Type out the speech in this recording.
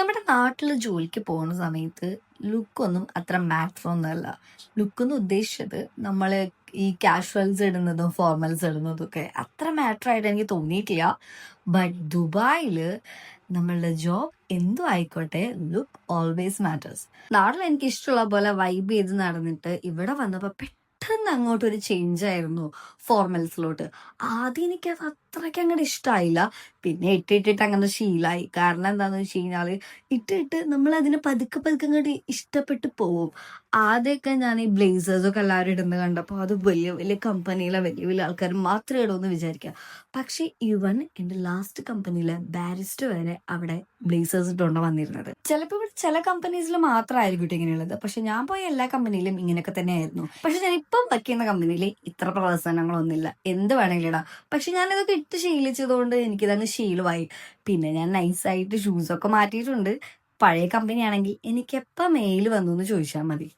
നമ്മുടെ നാട്ടിൽ ജോലിക്ക് പോകുന്ന സമയത്ത് ലുക്കൊന്നും അത്ര മാറ്റർ ഒന്നുമല്ല. ലുക്കെന്ന് ഉദ്ദേശിച്ചത് നമ്മൾ ഈ കാഷ്വൽസ് ഇടുന്നതും ഫോർമൽസ് ഇടുന്നതും ഒക്കെ അത്ര മാറ്റർ ആയിട്ട് എനിക്ക് തോന്നിയിട്ടില്ല. ബട്ട് ദുബായിൽ നമ്മളുടെ ജോബ് എന്തും ആയിക്കോട്ടെ, ലുക്ക് ഓൾവേസ് മാറ്റേഴ്സ്. നാട്ടിൽ എനിക്ക് ഇഷ്ടമുള്ള പോലെ വൈബ് ചെയ്ത് നടന്നിട്ട് ഇവിടെ വന്നപ്പോൾ പെട്ടെന്ന് അങ്ങോട്ടൊരു ചേഞ്ച് ആയിരുന്നു ഫോർമൽസിലോട്ട്. ആദ്യം എനിക്കത് അത്രയ്ക്ക് അങ്ങോട്ട് ഇഷ്ടമായില്ല. പിന്നെ ഇട്ടിട്ട് അങ്ങനെ ശീലമായി. കാരണം എന്താന്ന് വെച്ച് കഴിഞ്ഞാല് ഇട്ടിട്ട് നമ്മൾ അതിനെ പതുക്കെ പതുക്കെ അങ്ങോട്ട് ഇഷ്ടപ്പെട്ട് പോവും. ആദ്യമൊക്കെ ഞാൻ ഈ ബ്ലേസേഴ്സ് ഒക്കെ എല്ലാവരും ഇടുന്നത് കണ്ടപ്പോൾ അത് വലിയ വലിയ കമ്പനിയിലെ വലിയ വലിയ ആൾക്കാർ മാത്രമേ ഇടുമെന്ന് വിചാരിക്കാം. പക്ഷെ ഈവൻ എൻ്റെ ലാസ്റ്റ് കമ്പനിയിലെ ബാരിസ്റ്റർ വരെ അവിടെ ബ്ലേസേഴ്സ് ഇട്ടുകൊണ്ട് വന്നിരുന്നത്. ചിലപ്പോൾ ഇവിടെ ചില കമ്പനീസിൽ മാത്രമായിരിക്കും കേട്ടോ ഇങ്ങനെയുള്ളത്. പക്ഷെ ഞാൻ പോയ എല്ലാ കമ്പനിയിലും ഇങ്ങനെയൊക്കെ തന്നെയായിരുന്നു. പക്ഷെ ഞാൻ ഇപ്പം വർക്ക് ചെയ്യുന്ന കമ്പനിയിൽ ഇത്ര പ്രവർത്തനങ്ങളൊന്നുമില്ല. എന്ത് വേണമെങ്കിലും ഇടാം. പക്ഷെ ഞാനിതൊക്കെ ഇട്ട് ശീലിച്ചതുകൊണ്ട് എനിക്കിതങ്ങ് ശീലമായി. പിന്നെ ഞാൻ നൈസായിട്ട് ഷൂസൊക്കെ മാറ്റിയിട്ടുണ്ട്. പഴയ കമ്പനിയാണെങ്കിൽ എനിക്ക് എപ്പോൾ മെയിൽ വന്നു എന്ന് ചോദിച്ചാൽ മതി.